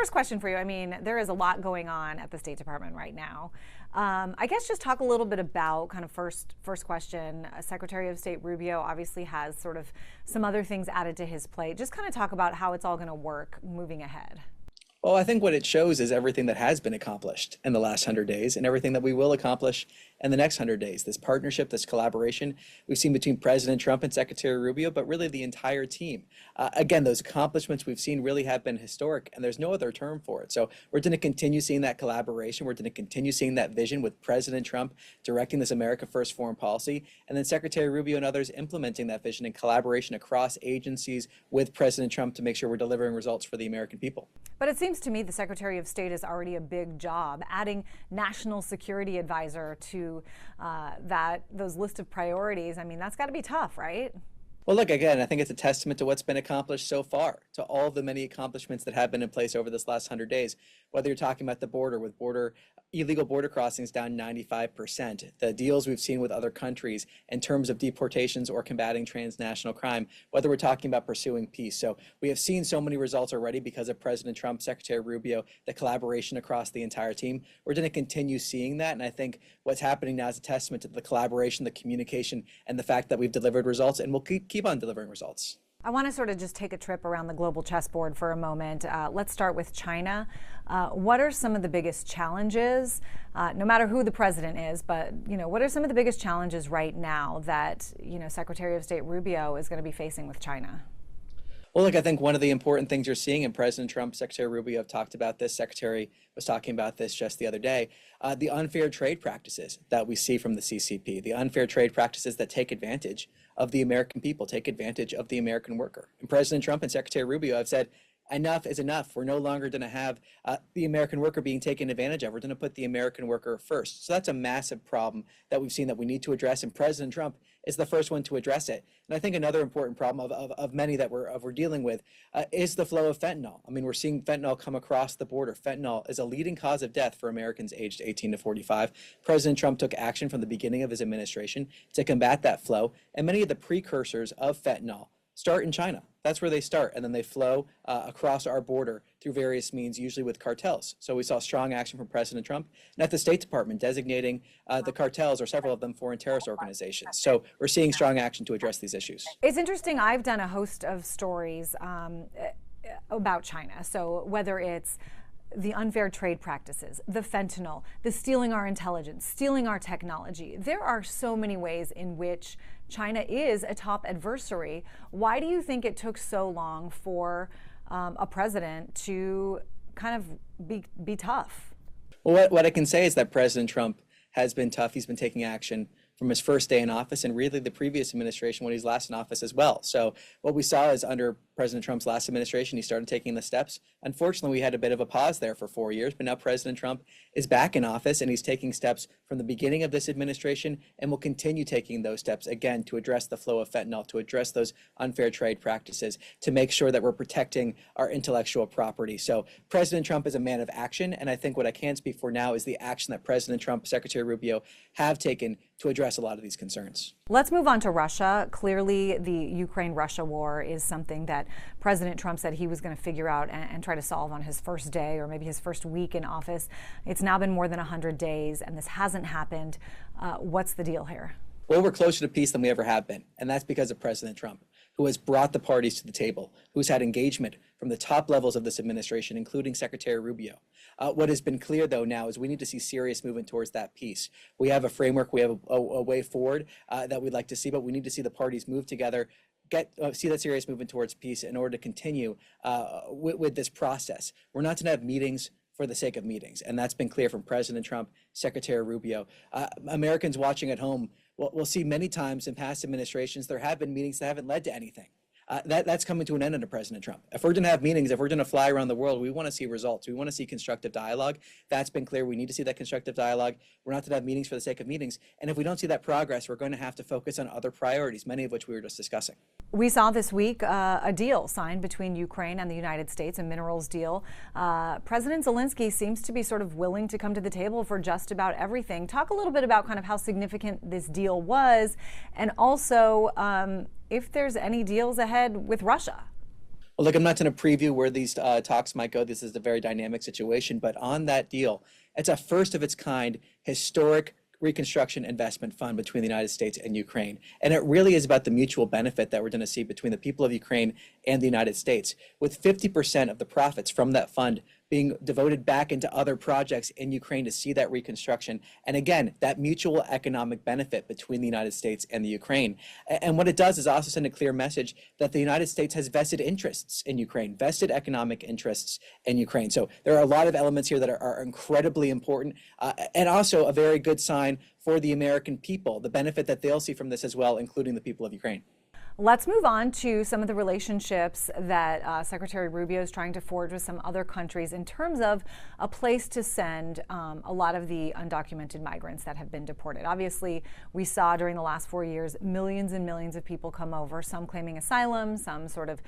first question for you, I mean, there is a lot going on at the State Department right now. I guess just talk a little bit about kind of first question. Secretary of State Rubio obviously has sort of some other things added to his plate. Just kind of talk about how it's all going to work moving ahead. Well, I think what it shows is everything that has been accomplished in the last 100 days and everything that we will accomplish in the next 100 days. This partnership, this collaboration we've seen between President Trump and Secretary Rubio, but really the entire team. Again, those accomplishments we've seen really have been historic, and there's no other term for it. So we're going to continue seeing that collaboration. We're going to continue seeing that vision with President Trump directing this America First foreign policy, and then Secretary Rubio and others implementing that vision in collaboration across agencies with President Trump to make sure we're delivering results for the American people. But it seems to me the Secretary of State is already a big job. Adding National Security Advisor to those list of priorities, I mean, that's got to be tough, right? Well, look, again, I think it's a testament to what's been accomplished so far, to all the many accomplishments that have been in place over this last 100 days, whether you're talking about the border with illegal border crossings down 95%, the deals we've seen with other countries in terms of deportations or combating transnational crime, whether we're talking about pursuing peace. So we have seen so many results already because of President Trump, Secretary Rubio, the collaboration across the entire team. We're going to continue seeing that. And I think what's happening now is a testament to the collaboration, the communication, and the fact that we've delivered results and we'll keep on delivering results. I want to sort of just take a trip around the global chessboard for a moment. Let's start with China. What are some of the biggest challenges, no matter who the president is, but what are some of the biggest challenges right now that Secretary of State Rubio is going to be facing with China? Well, look, I think one of the important things you're seeing, and President Trump, Secretary Rubio have talked about this, Secretary was talking about this just the other day, the unfair trade practices that we see from the CCP, the unfair trade practices that take advantage of the American people, take advantage of the American worker. And President Trump and Secretary Rubio have said, enough is enough. We're no longer going to have the American worker being taken advantage of. We're going to put the American worker first. So that's a massive problem that we've seen that we need to address, and President Trump is the first one to address it. And I think another important problem of many that we're dealing with is the flow of fentanyl. I mean, we're seeing fentanyl come across the border. Fentanyl is a leading cause of death for Americans aged 18 to 45. President Trump took action from the beginning of his administration to combat that flow, and many of the precursors of fentanyl start in China. That's where they start, and then they flow across our border through various means, usually with cartels. So we saw strong action from President Trump and at the State Department designating the cartels, or several of them, foreign terrorist organizations. So we're seeing strong action to address these issues. It's interesting. I've done a host of stories about China. So whether it's the unfair trade practices, the fentanyl, the stealing our intelligence, stealing our technology. There are so many ways in which China is a top adversary. Why do you think it took so long for a president to kind of be tough? Well, what I can say is that President Trump has been tough. He's been taking action from his first day in office, and really the previous administration when he was last in office as well. So what we saw is under President Trump's last administration, he started taking the steps. Unfortunately, we had a bit of a pause there for 4 years, but now President Trump is back in office, and he's taking steps from the beginning of this administration and will continue taking those steps, again, to address the flow of fentanyl, to address those unfair trade practices, to make sure that we're protecting our intellectual property. So President Trump is a man of action, and I think what I can speak for now is the action that President Trump, Secretary Rubio have taken to address a lot of these concerns. Let's move on to Russia. Clearly, the Ukraine-Russia war is something that President Trump said he was going to figure out and try to solve on his first day, or maybe his first week in office. It's now been more than 100 days, and this hasn't happened. What's the deal here? Well, we're closer to peace than we ever have been, and that's because of President Trump, who has brought the parties to the table, who's had engagement from the top levels of this administration, including Secretary Rubio. What has been clear, though, now is we need to see serious movement towards that peace. We have a framework, we have a way forward that we'd like to see, but we need to see the parties move together, see that serious movement towards peace in order to continue with this process. We're not going to have meetings for the sake of meetings, and that's been clear from President Trump, Secretary Rubio. Americans watching at home will see many times in past administrations there have been meetings that haven't led to anything. That's coming to an end under President Trump. If we're going to have meetings, if we're going to fly around the world, we want to see results. We want to see constructive dialogue. That's been clear. We need to see that constructive dialogue. We're not going to have meetings for the sake of meetings. And if we don't see that progress, we're going to have to focus on other priorities, many of which we were just discussing. We saw this week a deal signed between Ukraine and the United States, a minerals deal. President Zelensky seems to be sort of willing to come to the table for just about everything. Talk a little bit about kind of how significant this deal was, and also if there's any deals ahead with Russia. Well, look, I'm not going to preview where these talks might go. This is a very dynamic situation, but on that deal, it's a first of its kind, historic reconstruction investment fund between the United States and Ukraine. And it really is about the mutual benefit that we're going to see between the people of Ukraine and the United States, with 50% of the profits from that fund being devoted back into other projects in Ukraine to see that reconstruction. And again, that mutual economic benefit between the United States and the Ukraine. And what it does is also send a clear message that the United States has vested interests in Ukraine, vested economic interests in Ukraine. So there are a lot of elements here that are incredibly important, and also a very good sign for the American people, the benefit that they'll see from this as well, including the people of Ukraine. Let's move on to some of the relationships that Secretary Rubio is trying to forge with some other countries in terms of a place to send a lot of the undocumented migrants that have been deported. Obviously, we saw during the last 4 years millions and millions of people come over, some claiming asylum, some sort of,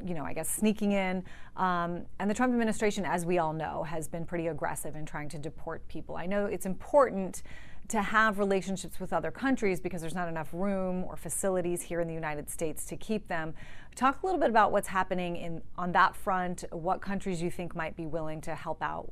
I guess, sneaking in. And the Trump administration, as we all know, has been pretty aggressive in trying to deport people. I know it's important to have relationships with other countries because there's not enough room or facilities here in the United States to keep them. Talk a little bit about what's happening on that front, what countries you think might be willing to help out.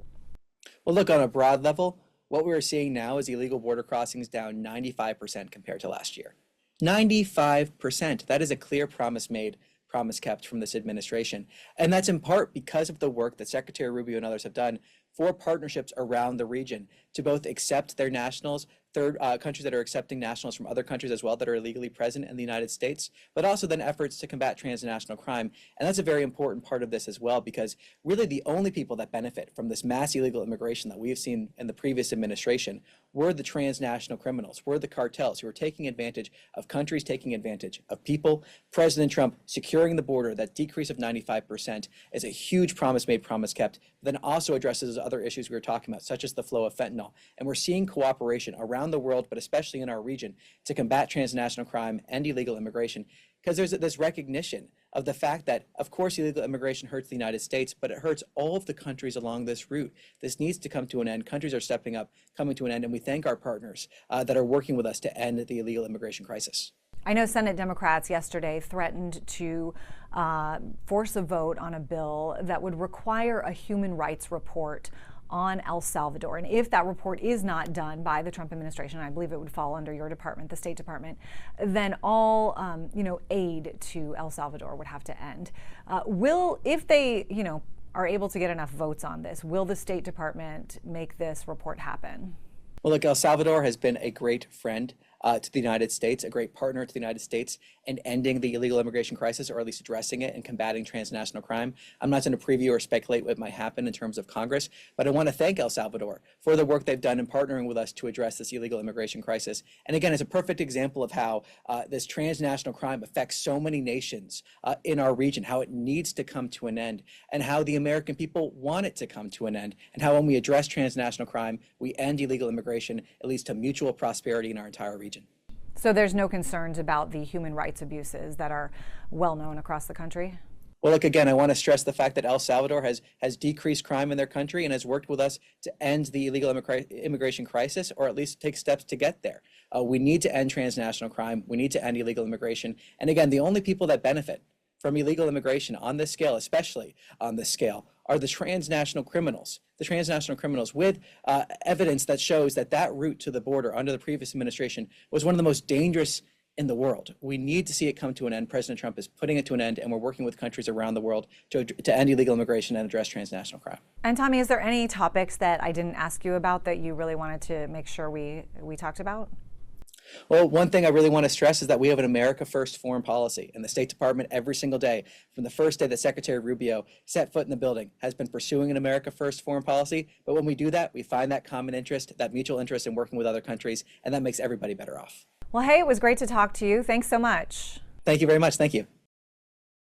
Well, look, on a broad level, what we're seeing now is illegal border crossings down 95% compared to last year. 95%. That is a clear promise made, promise kept from this administration. And that's in part because of the work that Secretary Rubio and others have done for partnerships around the region to both accept their nationals, countries that are accepting nationals from other countries as well that are illegally present in the United States, but also then efforts to combat transnational crime. And that's a very important part of this as well, because really the only people that benefit from this mass illegal immigration that we've seen in the previous administration were the transnational criminals, were the cartels who are taking advantage of countries, taking advantage of people. President Trump securing the border, that decrease of 95% is a huge promise made, promise kept, but then also addresses other issues we were talking about, such as the flow of fentanyl. And we're seeing cooperation around the world, but especially in our region, to combat transnational crime and illegal immigration, because there's this recognition of the fact that, of course, illegal immigration hurts the United States, but it hurts all of the countries along this route. This needs to come to an end. Countries are stepping up, coming to an end, and we thank our partners that are working with us to end the illegal immigration crisis. I know Senate Democrats yesterday threatened to force a vote on a bill that would require a human rights report on El Salvador. And if that report is not done by the Trump administration, I believe it would fall under your department, the State Department, then all aid to El Salvador would have to end. If they are able to get enough votes on this, will the State Department make this report happen? Well, look, El Salvador has been a great friend to the United States, a great partner to the United States in ending the illegal immigration crisis, or at least addressing it and combating transnational crime. I'm not going to preview or speculate what might happen in terms of Congress, but I want to thank El Salvador for the work they've done in partnering with us to address this illegal immigration crisis. And again, it's a perfect example of how this transnational crime affects so many nations in our region, how it needs to come to an end, and how the American people want it to come to an end, and how when we address transnational crime, we end illegal immigration, it leads to mutual prosperity in our entire region. So there's no concerns about the human rights abuses that are well known across the country? Well, look, again, I want to stress the fact that El Salvador has decreased crime in their country and has worked with us to end the illegal immigration crisis, or at least take steps to get there. We need to end transnational crime. We need to end illegal immigration. And again, the only people that benefit from illegal immigration on this scale, especially on this scale, are the transnational criminals. The transnational criminals with evidence that shows that that route to the border under the previous administration was one of the most dangerous in the world. We need to see it come to an end. President Trump is putting it to an end, and we're working with countries around the world to end illegal immigration and address transnational crime. And Tommy, is there any topics that I didn't ask you about that you really wanted to make sure we talked about? Well, one thing I really want to stress is that we have an America First foreign policy, and the State Department every single day, from the first day that Secretary Rubio set foot in the building, has been pursuing an America First foreign policy. But when we do that, we find that common interest, that mutual interest in working with other countries, and that makes everybody better off. Well, hey, it was great to talk to you. Thanks so much. Thank you very much. Thank you.